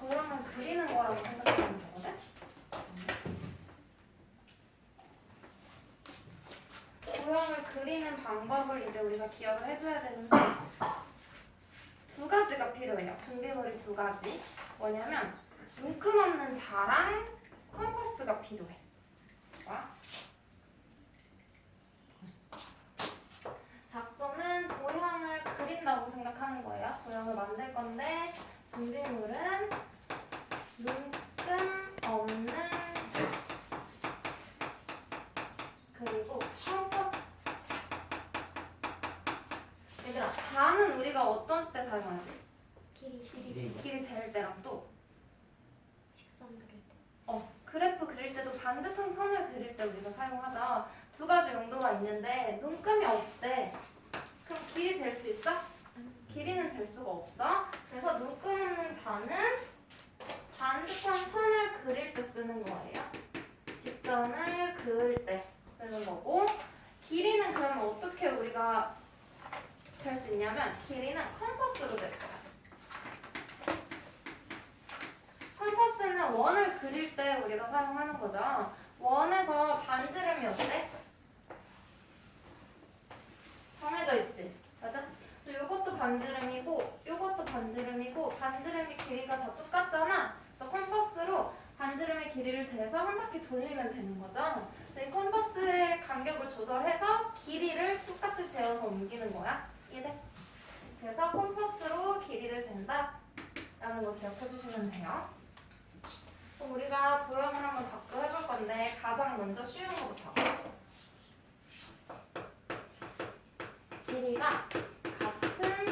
도형을 그리는 거라고 생각하면 되거든? 도형을 그리는 방법을 이제 우리가 기억을 해줘야 되는데 두 가지가 필요해요. 준비물이 두 가지. 뭐냐면 눈금 없는 자랑 컴퍼스가 필요해. 봐. 작도는 도형을 그린다고 생각하는 거예요. 도형을 만들 건데 준비물은 눈금 없는 자 그리고 컴퍼스. 얘들아, 자는 우리가 어떤 때 사용하지? 길이 잴 때랑 또 직선 그릴 때. 그래프 그릴 때도 반듯한 선을 그릴 때 우리가 사용하죠. 두 가지 용도가 있는데 눈금이 없대. 그럼 길이 잴 수 있어? 길이는 잴 수가 없어. 그래서 눈금 없는 자는 반듯한 선을 그릴 때 쓰는 거예요. 직선을 그을 때 쓰는 거고 길이는 그러면 어떻게 우리가 잴 수 있냐면 길이는 컴퍼스로 될 거야. 컴퍼스는 원을 그릴 때 우리가 사용하는 거죠. 원에서 반지름이 어때? 정해져 있지? 맞아? 그래서 이것도 반지름이고 이것도 반지름이고 반지름의 길이가 다 똑같잖아. 그래서 컴퍼스로 반지름의 길이를 재서 한 바퀴 돌리면 되는 거죠. 이 컴퍼스의 간격을 조절해서 길이를 똑같이 재어서 옮기는 거야. 이해돼? 그래서 컴퍼스로 길이를 잰다 라는 거 기억해 주시면 돼요. 그럼 우리가 도형을 한번 작도 해볼 건데 가장 먼저 쉬운 거부터. 길이가 같은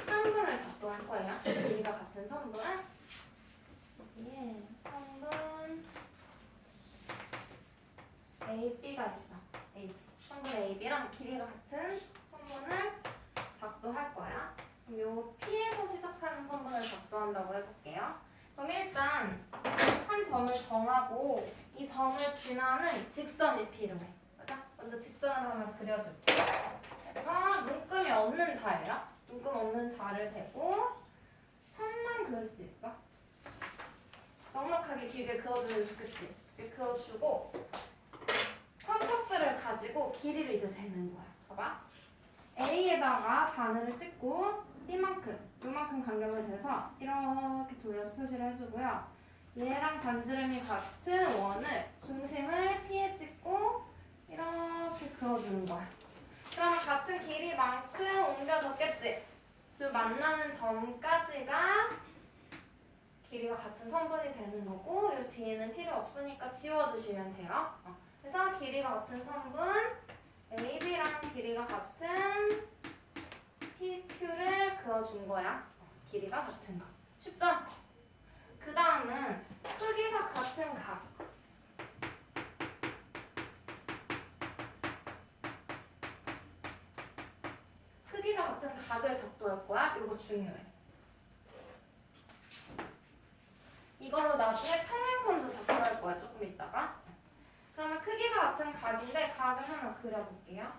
3분을 작도할 거예요. 길이가 같은 선분은 여기에 선분 AB가 있어. AB. 선분 AB랑 길이가 같은 선분을 작도할 거야. 그럼 요 P에서 시작하는 선분을 작도한다고 해볼게요. 그럼 일단 한 점을 정하고 이 점을 지나는 직선이 필요해. 맞아? 먼저 직선을 하나 그려줄게. 그래서 눈금이 없는 자예요. 눈금 없는 자를 대고 선만 그릴 수 있어. 넉넉하게 길게 그어주면 좋겠지. 이렇게 그어주고 컴퍼스를 가지고 길이를 이제 재는 거야. 봐봐. A에다가 바늘을 찍고 이만큼 간격을 대서 이렇게 돌려서 표시를 해주고요. 얘랑 반지름이 같은 원을 중심을 P에 찍고 이렇게 그어주는 거야. 그러면 같은 길이만큼 옮겨졌겠지? 그 만나는 점까지가 길이가 같은 선분이 되는 거고 이 뒤에는 필요 없으니까 지워주시면 돼요. 그래서 길이가 같은 선분 AB랑 길이가 같은 PQ를 그어준 거야. 길이가 같은 거. 쉽죠? 그 다음은 크기가 같은 각. 크기가 같은 각을 작도할 거야. 이거 중요해. 이걸로 나중에 평행선도 작도할 거야. 조금 있다가. 그러면 크기가 같은 각인데 각을 하나 그려볼게요.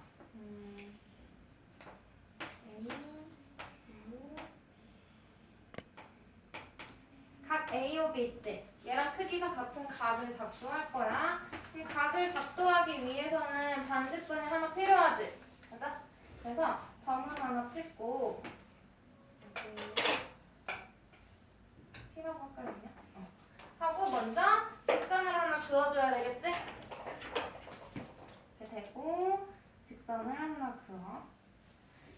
각 AOB 있지? 얘랑 크기가 같은 각을 작도할 거야. 그럼 각을 작도하기 위해서는 반지점이 하나 필요하지? 맞아? 그래서 점을 하나 찍고 필요한 것까지 있냐? 하고 먼저 직선을 하나 그어줘야 되겠지? 이렇게 되고 직선을 하나 그어.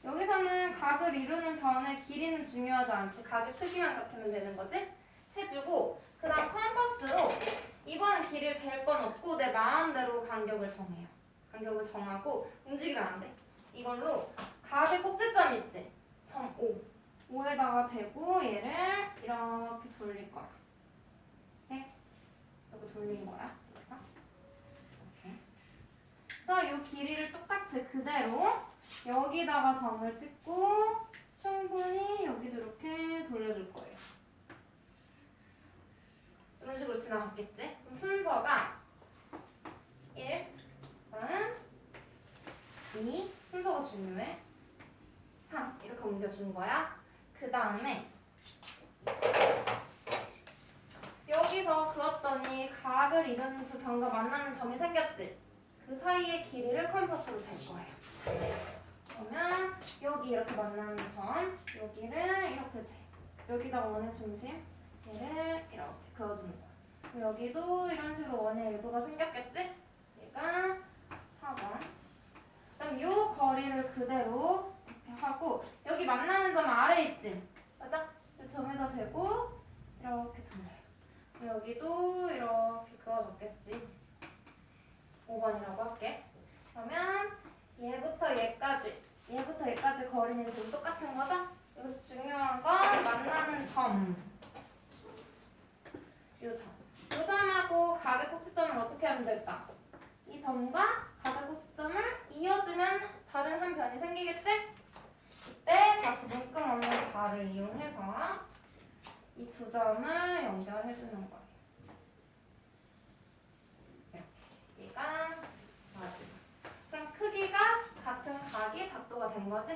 여기서는 각을 이루는 변의 길이는 중요하지 않지. 각의 크기만 같으면 되는 거지? 해주고 그 다음 컴퍼스로 이번엔 길이를 잴 건 없고 내 마음대로 간격을 정해요. 간격을 정하고 움직이면 안 돼. 이걸로 각의 꼭지점 있지? 점 5. 5에다가 대고 얘를 이렇게 돌릴 거야. 이렇게 돌린 거야. 그래서 이렇게. 그래서 이 길이를 똑같이 그대로 여기다가 점을 찍고 충분히 여기도 이렇게 돌려줄 거예요. 이런 식으로 지나갔겠지? 그럼 순서가 1, 2, 순서가 중요해. 3 이렇게 옮겨준 거야. 그 다음에 여기서 그었더니 각을 이루는 두 변과 만나는 점이 생겼지? 그 사이의 길이를 컴퍼스로 잴 거예요. 그러면 여기 이렇게 만나는 점, 여기를 이렇게 재. 여기다가 원의 중심, 얘를 이렇게 그어주는 거야. 여기도 이런 식으로 원의 일부가 생겼겠지? 얘가 4번. 그다음 이 거리를 그대로 이렇게 하고 여기 만나는 점 아래에 있지? 맞아? 이 점에다 대고 이렇게 돌려요. 여기도 이렇게 그어줬겠지? 5번이라고 할게. 그러면 얘부터 얘까지 거리는 지금 똑같은 거죠? 여기서 중요한 건 만나는 점. 요 점. 요 점하고 각의 꼭지점을 어떻게 하면 될까? 이 점과 각의 꼭지점을 이어주면 다른 한 변이 생기겠지? 이때 다시 묶음 없는 자를 이용해서 이 두 점을 연결해 주는 거예요. 이렇게. 얘가 마지막. 그럼 크기가 같은 각이 작도가 된 거지?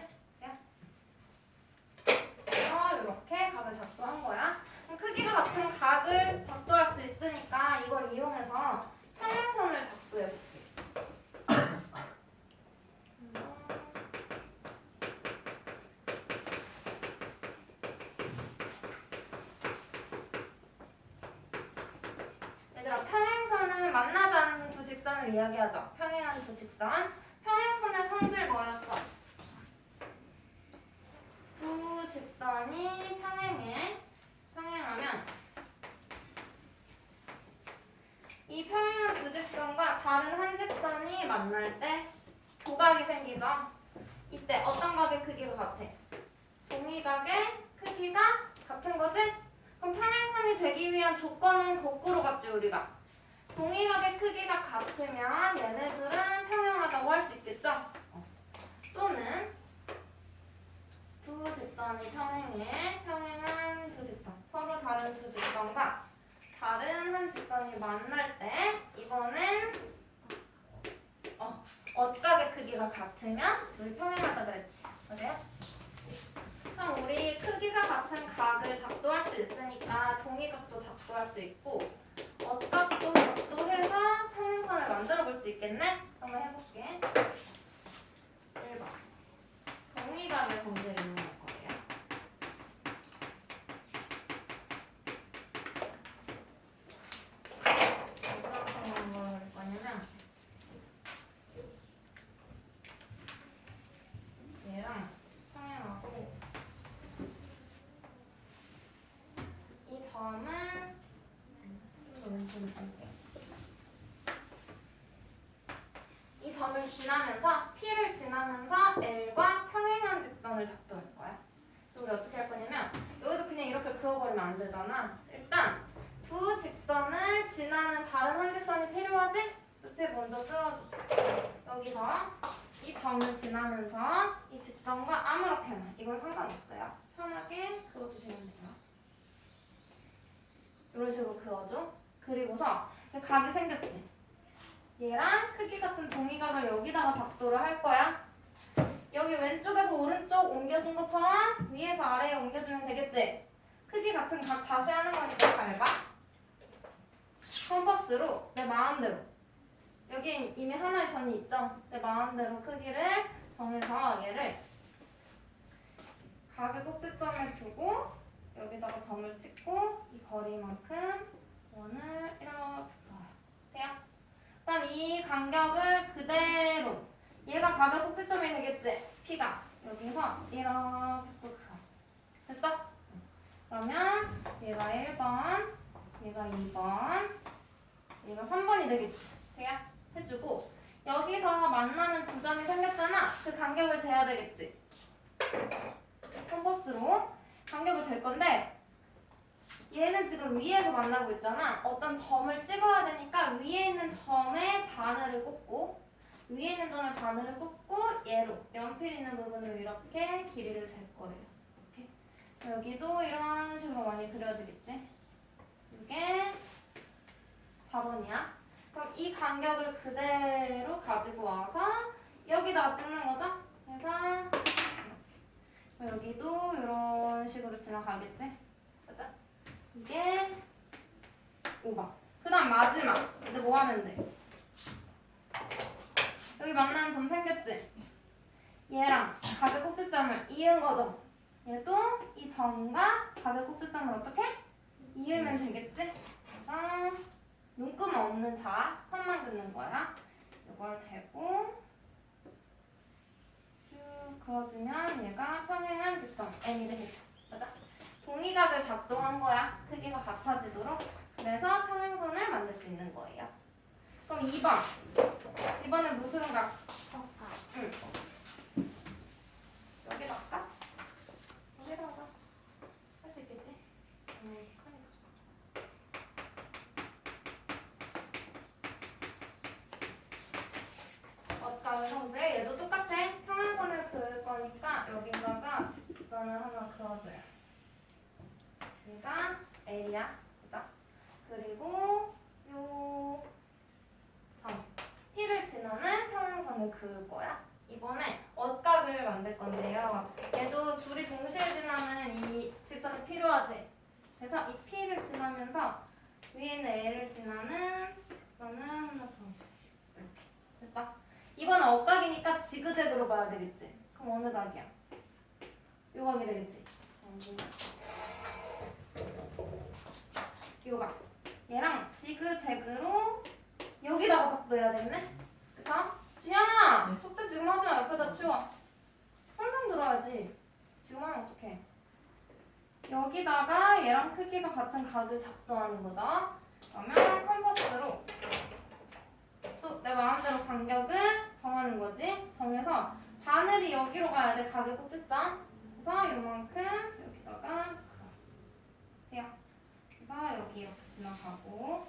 그래서 이렇게 각을 작도한 거야. 그럼 크기가 같은 각을 작도할 수 있으니까 이걸 이용해서 평행선을 작도해 볼게. 얘들아, 평행선은 만나지 않는 두 직선을 이야기하죠. 평행한 두 직선. 평행선의 성질 뭐였어? 두 직선이 평행하면 이 평행한 두 직선과 다른 한 직선이 만날 때 도각이 생기죠. 이때 어떤 각의 크기가 같아? 동의각의 크기가 같은 거지? 그럼 평행선이 되기 위한 조건은 거꾸로 갔지 우리가. 동의각의 크기가 같으면 얘네들은 평행하다고 할 수 있겠죠? 또는 두 직선이 평행한 두 직선, 서로 다른 두 직선과 다른 한 직선이 만날 때 이번엔 엇각의 크기가 같으면 둘이 평행하다 그랬지. 그래요? 그럼 우리 크기가 같은 각을 작도할 수 있으니까 동의각도 작도할 수 있고 엇각도 작도해서 평행선을 만들어 볼 수 있겠네? 한번 해볼게. 1번. 동의각의 성질을 이용할 거예요. 어떻게 할 거냐면 얘랑 평행하고 이 점을 좀더 왼쪽으로 볼게요. 이 점을 지나면서 P를 지나면서 L과 평행한 직선을 작도할 거야. 그래서 우리 어떻게 할 거냐면 여기서 그냥 이렇게 그어버리면 안 되잖아. 일단 두 직선을 지나는 다른 한 직선이 필요하지? 수치 먼저 끄어줘. 여기서 이 점을 지나면서 이 직선과 아무렇게나 이건 상관없어요. 편하게 그어주시면 돼요. 이런 식으로 그어줘. 그리고서 각이 생겼지? 얘랑 크기 같은 동의각을 여기다가 작도를 할 거야. 여기 왼쪽에서 오른쪽 옮겨준 것처럼 위에서 아래에 옮겨주면 되겠지? 크기 같은 각 다시 하는 거니까 잘 봐. 컴퍼스로 내 마음대로 여기 이미 하나의 변이 있죠? 내 마음대로 크기를 정해서 얘를 각의 꼭지점에 두고 여기다가 점을 찍고 이 거리만큼 원을 이렇게 그어요. 돼요? 그다음 이 간격을 그대로 얘가 각의 꼭지점이 되겠지? P가 여기서 이렇게 그어. 됐어? 그러면 얘가 1번, 얘가 2번, 얘가 3번이 되겠지? 돼요? 해주고 여기서 만나는 두 점이 생겼잖아. 그 간격을 재야 되겠지? 컴퍼스로 간격을 잴 건데 얘는 지금 위에서 만나고 있잖아. 어떤 점을 찍어야 되니까 위에 있는 점에 바늘을 꽂고 위에 있는 점에 바늘을 꽂고 얘로 연필 있는 부분으로 이렇게 길이를 잴 거예요. 이렇게. 여기도 이런 식으로 많이 그려지겠지? 이게 4번이야. 그럼 이 간격을 그대로 가지고 와서 여기다 찍는 거죠? 그래서 이렇게. 여기도 이런 식으로 지나가겠지? 맞아? 이게 5번. 그 다음 마지막. 이제 뭐 하면 돼? 여기 만나는 점 생겼지? 얘랑 각의 꼭지점을 이은 거죠? 얘도 이 점과 각의 꼭지점을 어떻게? 이으면 되겠지? 그래서 눈금 없는 자 선만 긋는 거야. 이걸 대고 쭉 그어주면 얘가 평행한 직선 N이 되겠죠? 맞아? 동의각을 작동한 거야. 크기가 같아지도록. 그래서 평행선을 만들 수 있는 거예요. 그럼 2번. 2번은 무슨 각? 어까. 응. 여기다 할까? 여기다가 할 수 있겠지? 어까의 성질 얘도 똑같아. 평행선을 그을 거니까 여기다가 직선을 하나 그어줘요. 여기가 L이야. 그죠? 그리고 요 점 P를 지나는 평행선을 그을 거야. 이번에 엇각을 만들 건데요. 얘도 둘이 동시에 지나는 이 직선이 필요하지. 그래서 이 P를 지나면서 위에 있는 L을 지나는 직선을 하나 그어줘. 이렇게. 됐어? 이번엔 엇각이니까 지그재그로 봐야 되겠지. 그럼 어느 각이야? 요 각이 되겠지. 요 각. 얘랑 지그재그로 여기다가 작도해야 되겠네? 그쵸? 준영아! 네. 숙제 지금 하지 마. 옆에다 치워. 설명 들어야지. 지금 하면 어떡해. 여기다가 얘랑 크기가 같은 각을 작도하는 거죠. 그러면 컴퍼스로 또 내 마음대로 간격을 정하는 거지. 정해서 바늘이 여기로 가야 돼. 각의 꼭지점. 그래서 요만큼 여기다가 돼요. 그래서 여기 이렇게 지나가고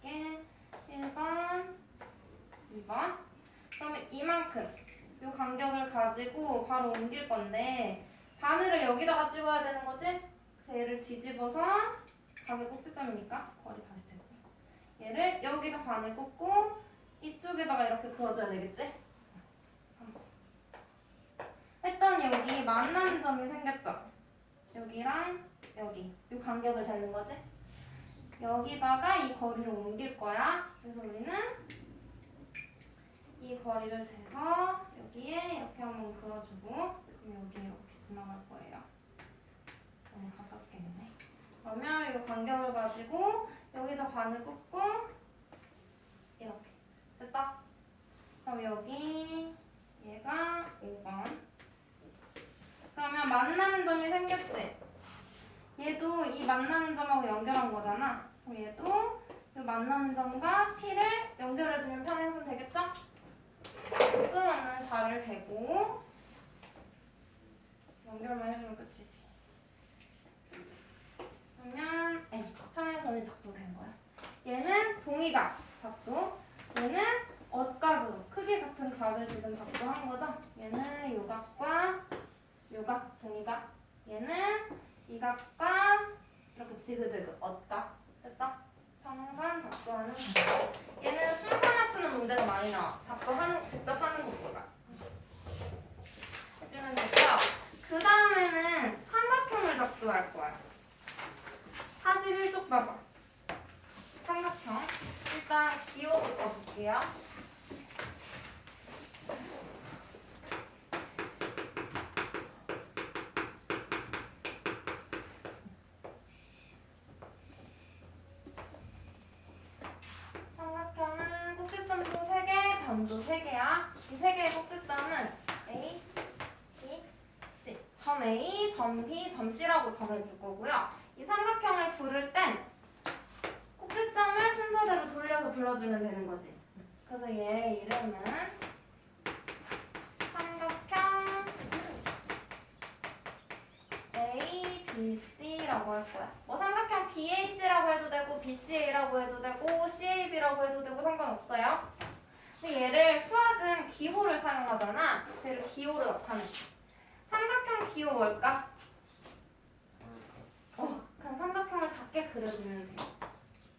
이게 1번, 2번. 그러면 이만큼 요 간격을 가지고 바로 옮길 건데 바늘을 여기다가 집어야 되는 거지? 그래서 얘를 뒤집어서 각의 꼭지점이니까 거리 다시 재고 얘를 여기다 바늘 꽂고 이쪽에다가 이렇게 그어줘야 되겠지? 했더니 여기 만나는 점이 생겼죠? 여기랑 여기 요 간격을 재는 거지? 여기다가 이 거리를 옮길 거야. 그래서 우리는 이 거리를 재서 여기에 이렇게 한번 그어주고 그럼 여기 이렇게 지나갈 거예요. 너무 가깝겠네. 그러면 이 간격을 가지고 여기다 바늘 꽂고 이렇게 됐어? 그럼 여기 얘가 5번. 그러면 만나는 점이 생겼지? 얘도 이 만나는 점하고 연결한 거잖아. 그럼 얘도 이 만나는 점과 P를 연결해주면 평행선 되겠죠? 끊없는 자를 대고 연결만 해주면 끝이지. 그러면 평행선이 작동된 거야. 얘는 동의각 작동. 얘는 엇각으로 크기 같은 각을 지금 작동한 거죠. 얘는 요 각과 요 각 동의각. 얘는 이 각과 이렇게 지그재그 엇각. 됐어? 평행선 작동하는 거. 얘는 순서 맞추는 문제가 많이 나와. 직접 하는 것보다. 해주면 되고요. 그 다음에는 삼각형을 작동할 거야. 41쪽 봐봐. 삼각형. 일단 기호부터 볼게요. 삼각형은 꼭지점도 3개, 변도 3개야. 이 3개의 꼭지점은 A, B, C. 점 A, 점 B, 점 C라고 정해줄 거고요. 이 삼각형을 부를 땐 꼭지점을 순서대로 돌려서 불러주면 되는 거지. 그래서 얘 이름은 삼각형 A, B, C라고 할 거야. 뭐 삼각형 BAC라고 해도 되고 BCA라고 해도 되고 CAB라고 해도 되고 상관없어요. 근데 얘를 수학은 기호를 사용하잖아. 얘를 기호로 나타내. 삼각형 기호 뭘까? 그냥 삼각형을 작게 그려주면 돼.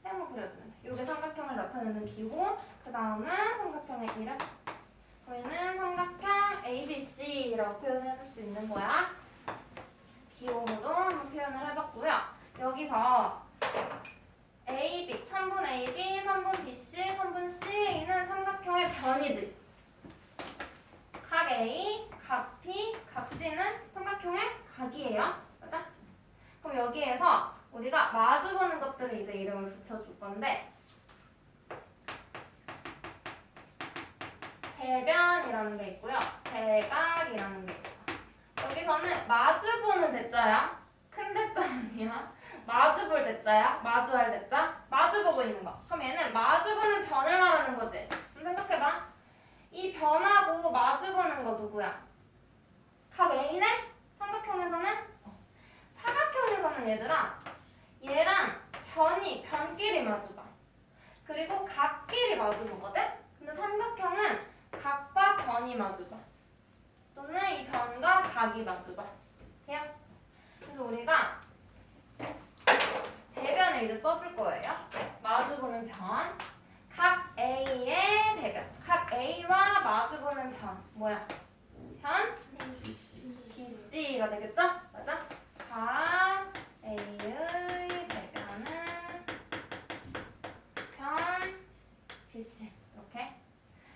세모 그려주면 돼. 이게 삼각형을 나타내는 기호. 그 다음은 삼각형의 이름. 저희는 삼각형 ABC라고 표현해줄 수 있는 거야. 기호로도 한번 표현을 해봤고요. 여기서 AB 3분 AB, 3분 BC, 3분 CA는 삼각형의 변이지. 각 A, 각 B, 각 C는 삼각형의 각이에요. 맞아? 그럼 여기에서 우리가 마주보는 것들을 이제 이름을 붙여줄 건데 대변이라는 게 있고요. 대각이라는 게 있어. 여기서는 마주보는 대자야. 큰 대자 아니야. 마주볼 대자야. 마주할 대자. 마주보고 있는 거. 그럼 얘는 마주보는 변을 말하는 거지. 그럼 생각해봐. 이 변하고 마주보는 거 누구야? 각 A네? 삼각형에서는? 사각형에서는 얘들아 얘랑 변끼리 마주봐. 그리고 각끼리 마주보거든? 근데 삼각형은 각과 변이 마주봐. 또는 이 변과 각이 마주봐. 돼요? 그래서 우리가 대변을 이제 써줄 거예요. 마주보는 변. 각 A의 대변. 각 A와 마주보는 변. 뭐야? 변? BC가 되겠죠? 맞아? 각 A의 대변은 변 BC. 이렇게.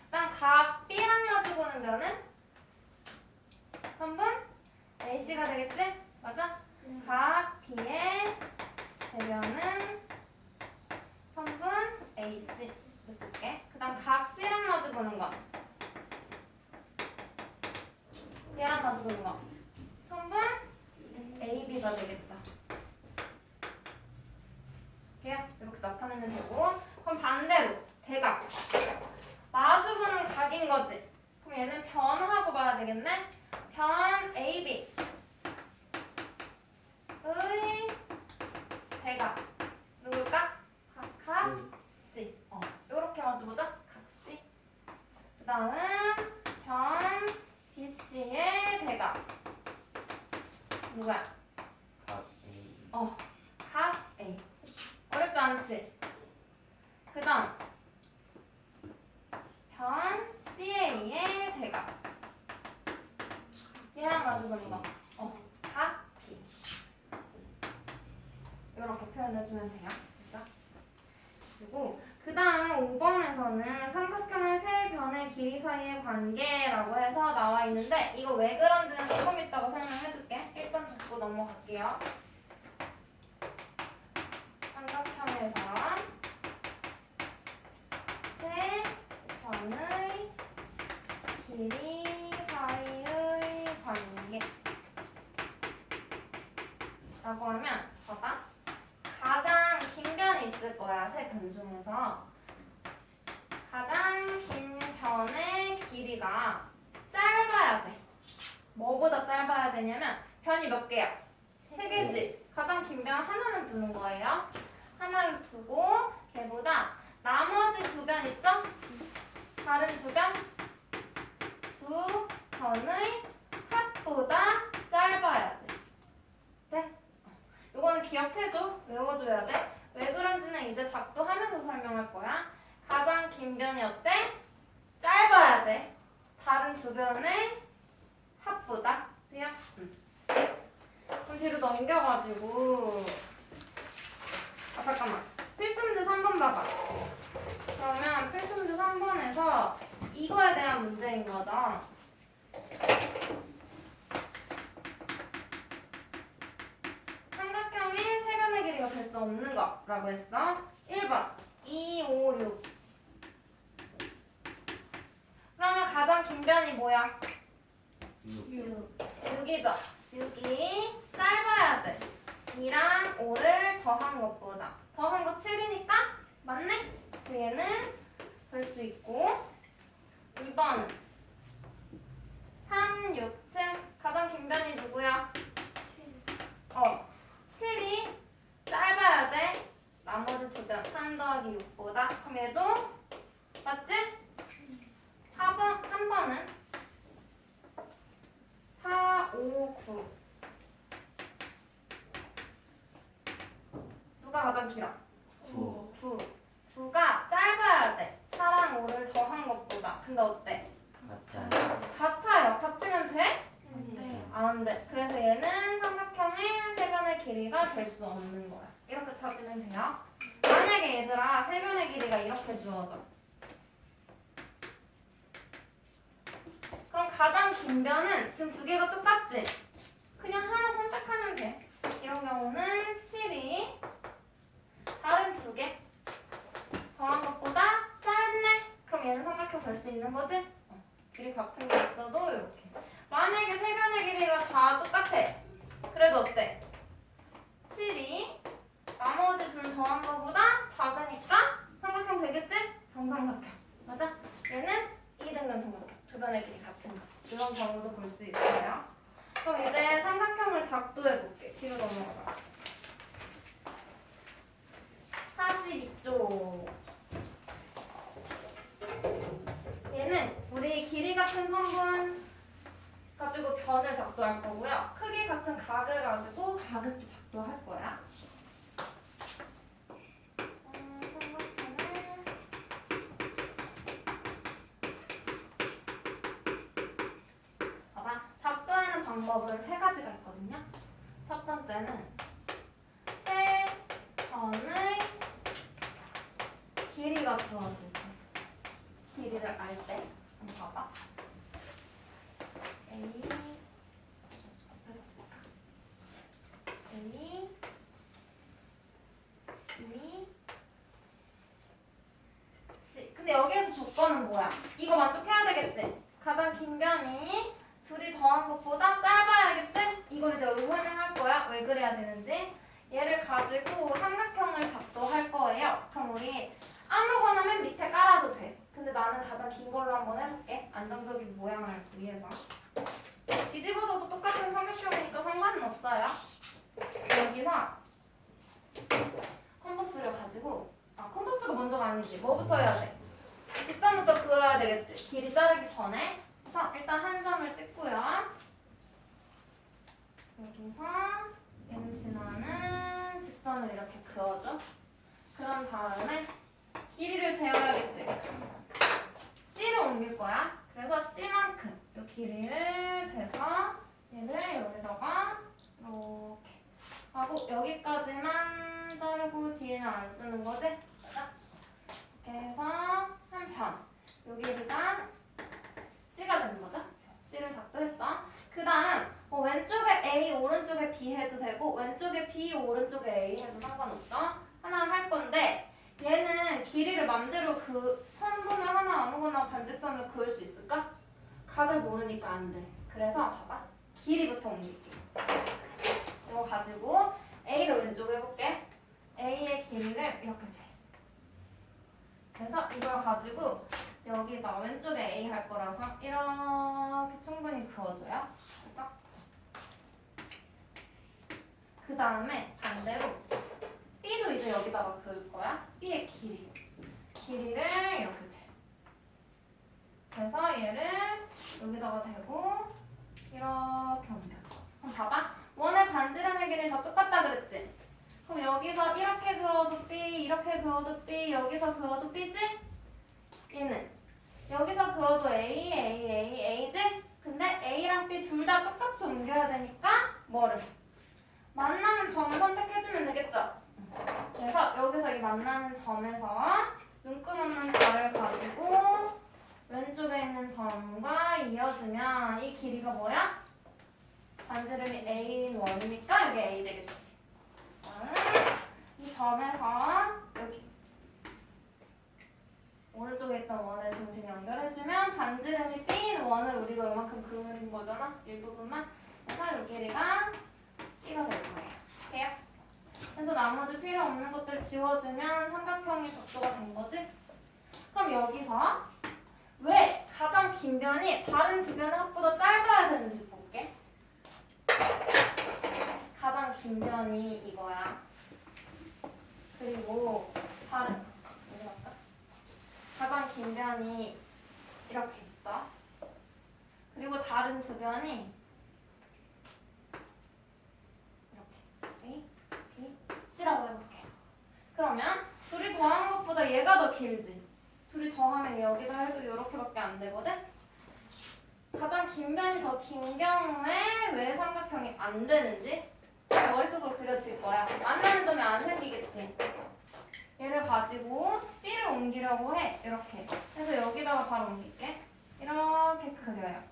일단 각 B랑 마주보는 변은 3분 AC가 되겠지? 맞아? 각 B의 대변은 3분 AC. 쓸게. 그 다음 각 C랑 마주보는 거. 얘랑 마주보는 거. 3분 AB가 되겠죠. 이렇게 나타내면 되고. 그럼 반대로 대각. 마주보는 각인 거지. 그럼 얘는 변하고 봐야 되겠네. 변 AB 의 대각 누굴까? 각 C. 이렇게 마주보자. 각 C. 그 다음 변 BC의 대각 누구야? 각 A. 각 A. 어렵지 않지? 그 다음 변 CA의 대각 얘랑 마주보는 거. 각 B. 이렇게 표현해주면 돼요. 그죠? 그리고 그 다음 5번에서는 삼각형의 세 변의 길이 사이의 관계라고 해서 나와 있는데 이거 왜 그런지는 조금 이따가 설명해줄게. 1번 잡고 넘어갈게요. 삼각형에선 세 변의 길이 사이의 관계 라고 하면 봐봐. 가장 긴 변이 있을 거야. 세 변 중에서 가장 긴 변의 길이가 짧아야 돼. 뭐보다 짧아야 되냐면 변이 몇 개야? 세 개지. 가장 긴 변 하나만 두는 거예요. 하나를 두고 걔보다 나머지 두 변 있죠? 다른 두 변? 두 변의 합보다 짧아야 돼. 돼? 이거는 기억해줘. 외워줘야 돼. 왜 그런지는 이제 작도하면서 설명할 거야. 가장 긴 변이 어때? 짧아야 돼. 다른 두 변의 합보다. 돼요? 그럼 뒤로 넘겨가지고 잠깐만. 필수문제 3번 봐봐. 그러면 필수문제 3번에서 이거에 대한 문제인 거죠. 삼각형의 세 변의 길이가 될 수 없는 거라고 했어. 1번 2, 5, 6. 그러면 가장 긴 변이 뭐야? 6이죠. 6이 짧아야 돼. 2랑 5를 더한 것보다. 더한 거 7이니까 맞네? 얘는 될 수 있고 2번 3, 6, 7 가장 긴 변이 누구야? 7이 짧아야 돼. 나머지 두 변 3 더하기 6보다. 그럼 얘도 맞지? 3번은 4, 5, 9 누가 가장 길어? 9. 9가 짧아야 돼. 4랑 5를 더한 것보다. 근데 어때? 같아요. 같아요. 같으면 돼? 네. 안 돼. 그래서 얘는 삼각형의 세 변의 길이가 될 수 없는 거야. 이렇게 찾으면 돼요. 만약에 만약에 얘들아 세 변의 길이가 이렇게 주어져. 그럼 가장 긴 변은 지금 두 개가 똑같지? 그냥 하나 선택하면 돼. 이런 경우는 7이 다른 두 개 더한 것보다 짧네. 그럼 얘는 삼각형 될 수 있는 거지? 길이 같은 게 있어도 이렇게. 만약에 세 변의 길이가 다 똑같아. 그래도 어때? 7이 나머지 둘 더한 거보다 작으니까 삼각형 되겠지? 정삼각형. 맞아? 얘는 2등변 삼각형. 두 변의 길이 같은 거. 이런 경우도 볼 수 있어요. 그럼 이제 삼각형을 작도해 볼게. 뒤로 넘어가. 42쪽. 얘는 우리 길이 같은 성분 가지고 변을 작도할 거고요. 크기 같은 각을 가지고 각을 또 작도할 거야. 삼각형을 봐봐. 작도하는 방법은 세 가지가 있거든요. 첫 번째는 세 변의 길이가 주어질 때, 길이를 알 때, 한번 봐봐. A, A, B, C. 근데 여기에서 조건은 뭐야? 이거 만족해야 되겠지? 가장 긴 변이 둘이 더한 것보다 짧아야 되겠지? 이걸 이제 여기서 설명할 거야. 왜 그래야 되는지. 얘를 가지고 삼각형을 작도할 거예요. 그럼 우리 아무거나 맨 밑에 깔아도 돼. 근데 나는 가장 긴 걸로 한번 해볼게. 안정적인 모양을 위해서. 뒤집어서도 똑같은 삼각형이니까 상관은 없어요. 여기서 컴퍼스를 가지고 컴퍼스가 먼저가 아니지. 뭐부터 해야 돼? 직선부터 그어야 되겠지. 길이 자르기 전에. 그래서 일단 한 점을 찍고요. 여기서 얘는 지나는 직선을 이렇게 그어줘. 그런 다음에 길이를 재어야겠지. C를 옮길 거야. 그래서 C만큼 이 길이를 재서 얘를 여기다가 이렇게 하고 여기까지만 자르고 뒤에는 안 쓰는 거지? 맞아? 이렇게 해서 한 편. 요 길이가 C가 되는 거죠? C를 작도했어. 그 다음 왼쪽에 A, 오른쪽에 B 해도 되고 왼쪽에 B, 오른쪽에 A 해도 상관없어. 하나를 할 건데 얘는 길이를 맘대로 그 선분을 하나 아무거나 반직선을 그을 수 있을까? 각을 모르니까 안 돼. 그래서 봐봐. 길이부터 옮길게. 이거 가지고 A를 왼쪽에 해볼게. A의 길이를 이렇게 재. 그래서 이걸 가지고 여기다 왼쪽에 A 할 거라서 이렇게 충분히 그어줘요. 됐어? 그 다음에 반대로 B도 이제 여기다가 그을 거야. B의 길이. 길이를 이렇게 재. 그래서 얘를 여기다가 대고 이렇게 옮겨줘. 그럼 봐봐. 원의 반지름의 길이 다 똑같다 그랬지? 그럼 여기서 이렇게 그어도 B, 이렇게 그어도 B, 여기서 그어도 B지? 얘는 여기서 그어도 A, A, A, A지? 근데 A랑 B 둘 다 똑같이 옮겨야 되니까 뭐를? 만나는 점을 선택해주면 되겠죠? 그래서 여기서 이 만나는 점에서 눈금 없는 자를 가지고 왼쪽에 있는 점과 이어주면 이 길이가 뭐야? 반지름이 A인 원이니까 여기 A 되겠지. 이 점에서 여기 오른쪽에 있던 원의 중심 연결해주면 반지름이 B인 원을 우리가 이만큼 그린 거잖아. 일부분만. 그래서 이 길이가 B가 될 거예요. 돼요? 그래서 나머지 필요 없는 것들 지워주면 삼각형이 작도가 된 거지? 그럼 여기서 왜 가장 긴 변이 다른 두 변의 합보다 짧아야 되는지 볼게. 가장 긴 변이 이거야. 그리고 다른 어디 갈까? 가장 긴 변이 이렇게 있어. 그리고 다른 두 변이 이렇게 C라고 해볼게. 그러면 둘이 더한 것보다 얘가 더 길지. 둘이 더하면 여기다 해도 이렇게밖에 안 되거든. 가장 긴 변이 더 긴 경우에 왜 삼각형이 안 되는지 머릿속으로 그려질 거야. 만나는 점이 안 생기겠지. 얘를 가지고 B를 옮기려고 해. 이렇게. 그래서 여기다가 바로 옮길게. 이렇게 그려요.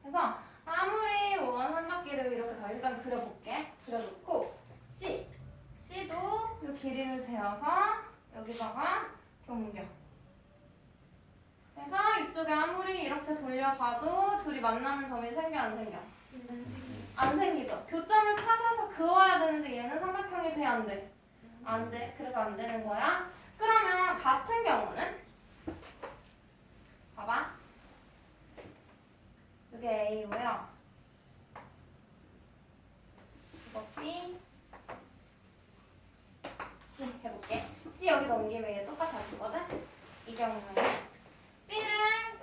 그래서 아무리 원 한 바퀴를 이렇게 다 일단 그려볼게. 그려놓고 C도 이 길이를 재어서 여기다가 이렇게 옮겨. 그래서 이쪽에 아무리 이렇게 돌려봐도 둘이 만나는 점이 생겨 안 생겨? 안 생기죠. 교점을 찾아서 그어야 되는데 얘는 삼각형이 돼 안 돼? 안 돼. 그래서 안 되는 거야. 그러면 같은 경우는 봐봐. 이게 A고요. 이거 B, C 해볼게. C 여기다 옮기면 얘 똑같아지거든? 이 경우에는 B를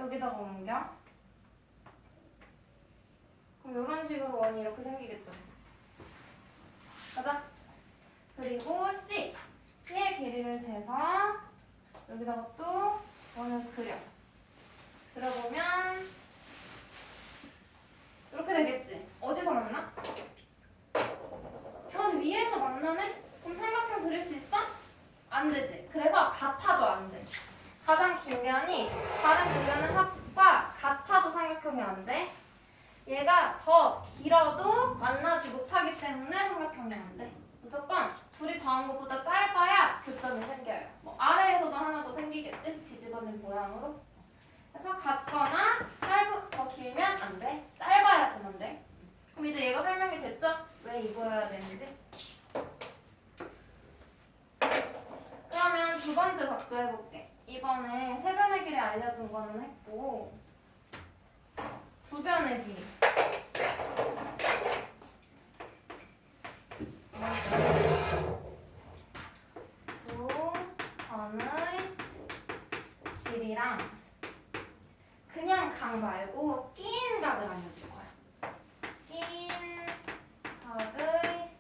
여기다가 옮겨. 그럼 이런 식으로 원이 이렇게 생기겠죠? 가자. 그리고 C의 길이를 재서 여기다가 또 원을 그려. 그려보면 이렇게 되겠지? 어디서 만나? 변 위에서 만나네? 그럼 삼각형 그릴 수 있어? 안 되지. 그래서 같아도 안 돼. 가장 긴 면이 다른 두 면의 합과 같아도 삼각형이 안 돼. 얘가 더 길어도 만나지 못하기 때문에 삼각형이 안 돼. 무조건 둘이 더한 것보다 짧아야 교점이 생겨요. 뭐 아래에서도 하나 더 생기겠지? 뒤집어진 모양으로. 그래서 같거나 더 길면 안 돼. 짧아야지만 돼. 그럼 이제 얘가 설명이 됐죠? 왜 이거여야 되는지. 그러면 두 번째 작도 해볼게. 이번에 세 변의 길이 알려준 거는 했고 두 변의 길이. 두 변의 길이랑 그냥 각 말고 낀 각을 알려줄 거야. 낀 각의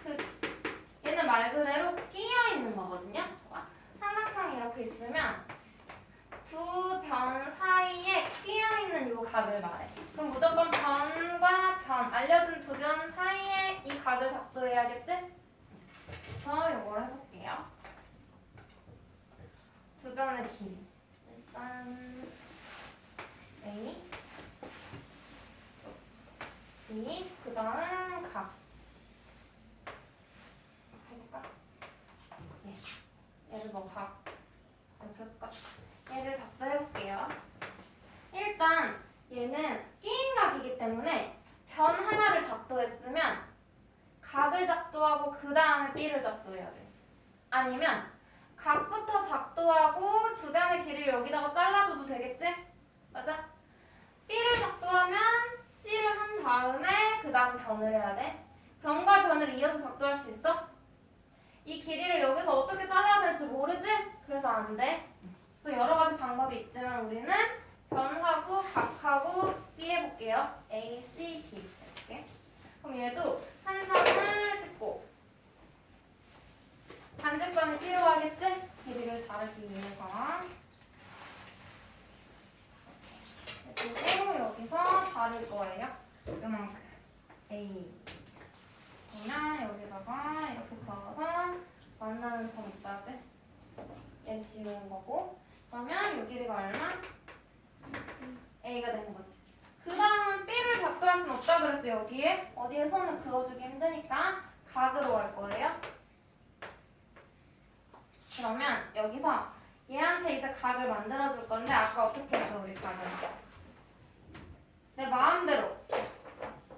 크기. 얘는 말 그대로 끼어 있는 거거든요. 봐봐. 삼각형이 이렇게 있으면 두 변 사이에 끼어 있는 요 각을 말해. 그럼 무조건 변과 변, 알려준 두 변 사이에 이 각을 작도해야겠지? 그래서 이걸 해볼게요. 두 변의 길이. 일단 A, B, 그 다음 각. 해볼까? 예. 얘를 뭐 각. 이렇게 해볼까? 얘를 작도해볼게요. 일단 얘는 끼인 각이기 때문에 변 하나를 작도했으면 각을 작도하고 그 다음에 B를 작도해야 돼. 아니면 각부터 작도하고 두 변의 길이를 여기다가 잘라줘도 되겠지? 맞아? B를 작도하면 C를 한 다음에 그 다음 변을 해야 돼. 변과 변을 이어서 작도할 수 있어? 이 길이를 여기서 어떻게 잘라야 될지 모르지? 그래서 안 돼. 그래서 여러 가지 방법이 있지만 우리는 변하고 각하고 B 해볼게요. A, C, B 해볼게. 그럼 얘도 한 점을 찍고 반직선이 필요하겠지? 길이를 자르기 위해서. 그리고 여기서 자를 거예요. 이만큼. A. 그냥 여기다가 이렇게 그어서 만나는 점 있다지? 얘 지우는 거고. 그러면 이 길이가 얼마? A가 되는 거지. 그 다음은 B를 작도할 순 없다 그랬어. 여기에. 어디에 선을 그어주기 힘드니까 각으로 할 거예요. 그러면 여기서 얘한테 이제 각을 만들어줄 건데 아까 어떻게 했어 우리 각을? 내 마음대로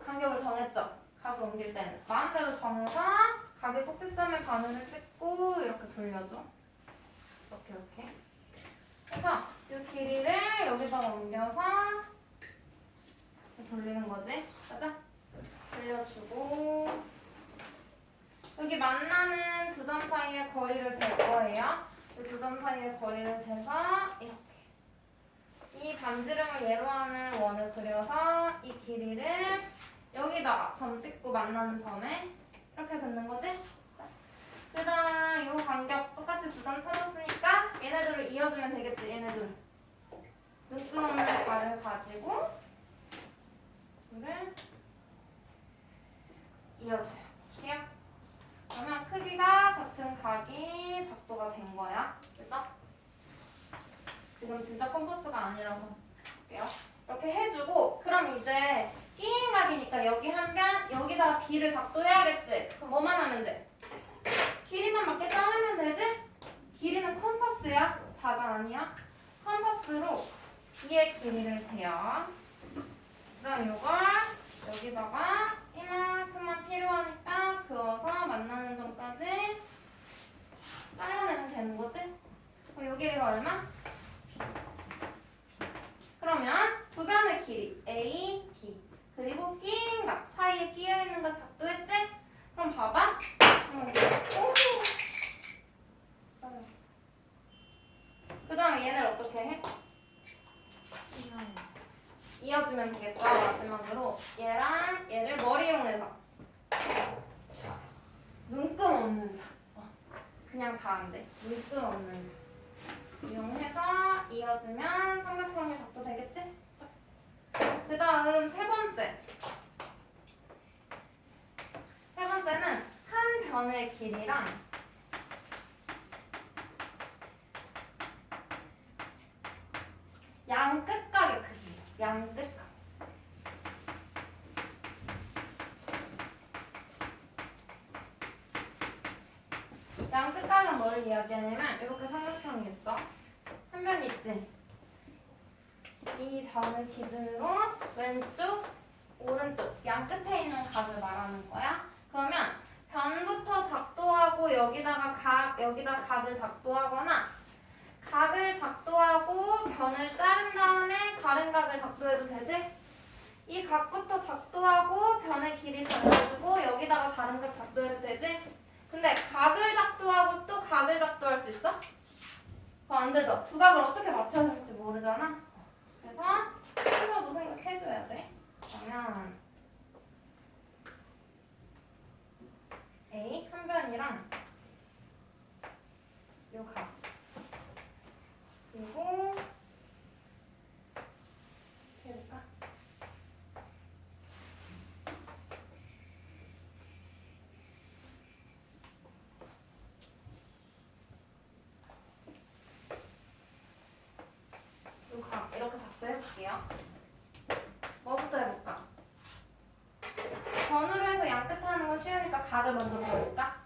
간격을 정했죠? 각을 옮길 때는 마음대로 정해서 각의 꼭지점에 바늘을 찍고 이렇게 돌려줘. 이렇게 그래서 이 길이를 여기다가 옮겨서 돌리는 거지. 맞아? 돌려주고 여기 만나는 두 점 사이의 거리를 잴 거예요. 이 두 점 사이의 거리를 재서 이렇게 이 반지름을 예로 하는 원을 그려서 이 길이를 여기다가 점 찍고 만나는 점에 이렇게 긋는 거지? 그 다음 이 간격 똑같이 두 점 찾았으니까 얘네들을 이어주면 되겠지. 얘네들 눈금 없는 자를 가지고 이를 이어줘요. 이렇게요. 그러면 크기가 같은 각이 작도가 된 거야. 그죠? 지금 진짜 컴퍼스가 아니라서 볼게요. 이렇게 해주고 그럼 이제 끼인 각이니까 여기 한 변, 여기다가 B를 작도해야겠지? 그럼 뭐만 하면 돼? 길이만 맞게 자르면 되지? 길이는 컴퍼스야. 자가 아니야. 컴퍼스로 B의 길이를 재요. 그 다음 요걸 여기다가 이만큼만 필요하니까 그어서 만나는 점까지 잘라내면 되는 거지? 그럼 요 길이가 얼마? 그러면 두 변의 길이 A, B 그리고 끼인 각 사이에 끼어 있는 각 작도했지? 그럼 봐봐. 오! 그 다음에 얘를 어떻게 해? 이어주면 되겠죠? 마지막으로 얘랑 얘를 머리 이용해서 자. 눈금 없는 자. 그냥 다 안 돼. 눈금 없는 자. 이용해서 이어주면 삼각형의 작도 되겠지? 그 다음 세 번째. 세 번째는 한 변의 길이랑 양 끝각의 크기. 양 끝각. 양 끝각은 뭘 이야기하냐면 이렇게 삼각형이 있어. 한 변이 있지. 이 변을 기준으로 왼쪽, 오른쪽 양 끝에 있는 각을 말하는 거야. 그러면 변부터 작도하고 여기다 각을 작도하거나 각을 작도하고 변을 자른 다음에 다른 각을 작도해도 되지? 이 각부터 작도하고 변의 길이 잡아주고 여기다가 다른 각 작도해도 되지? 근데 각을 작도하고 또 각을 작도할 수 있어? 그거 안 되죠? 두 각을 어떻게 맞춰야 될지 모르잖아? 그래서 순서도 생각해줘야 돼. 그러면 A 한 변이랑 요 각 그리고 이렇게 해볼까? 요 각 이렇게 작도해볼게요. 뭐부터 해볼까? 변으로 해서 양 끝 하는 건 쉬우니까 각을 먼저 보여줄까?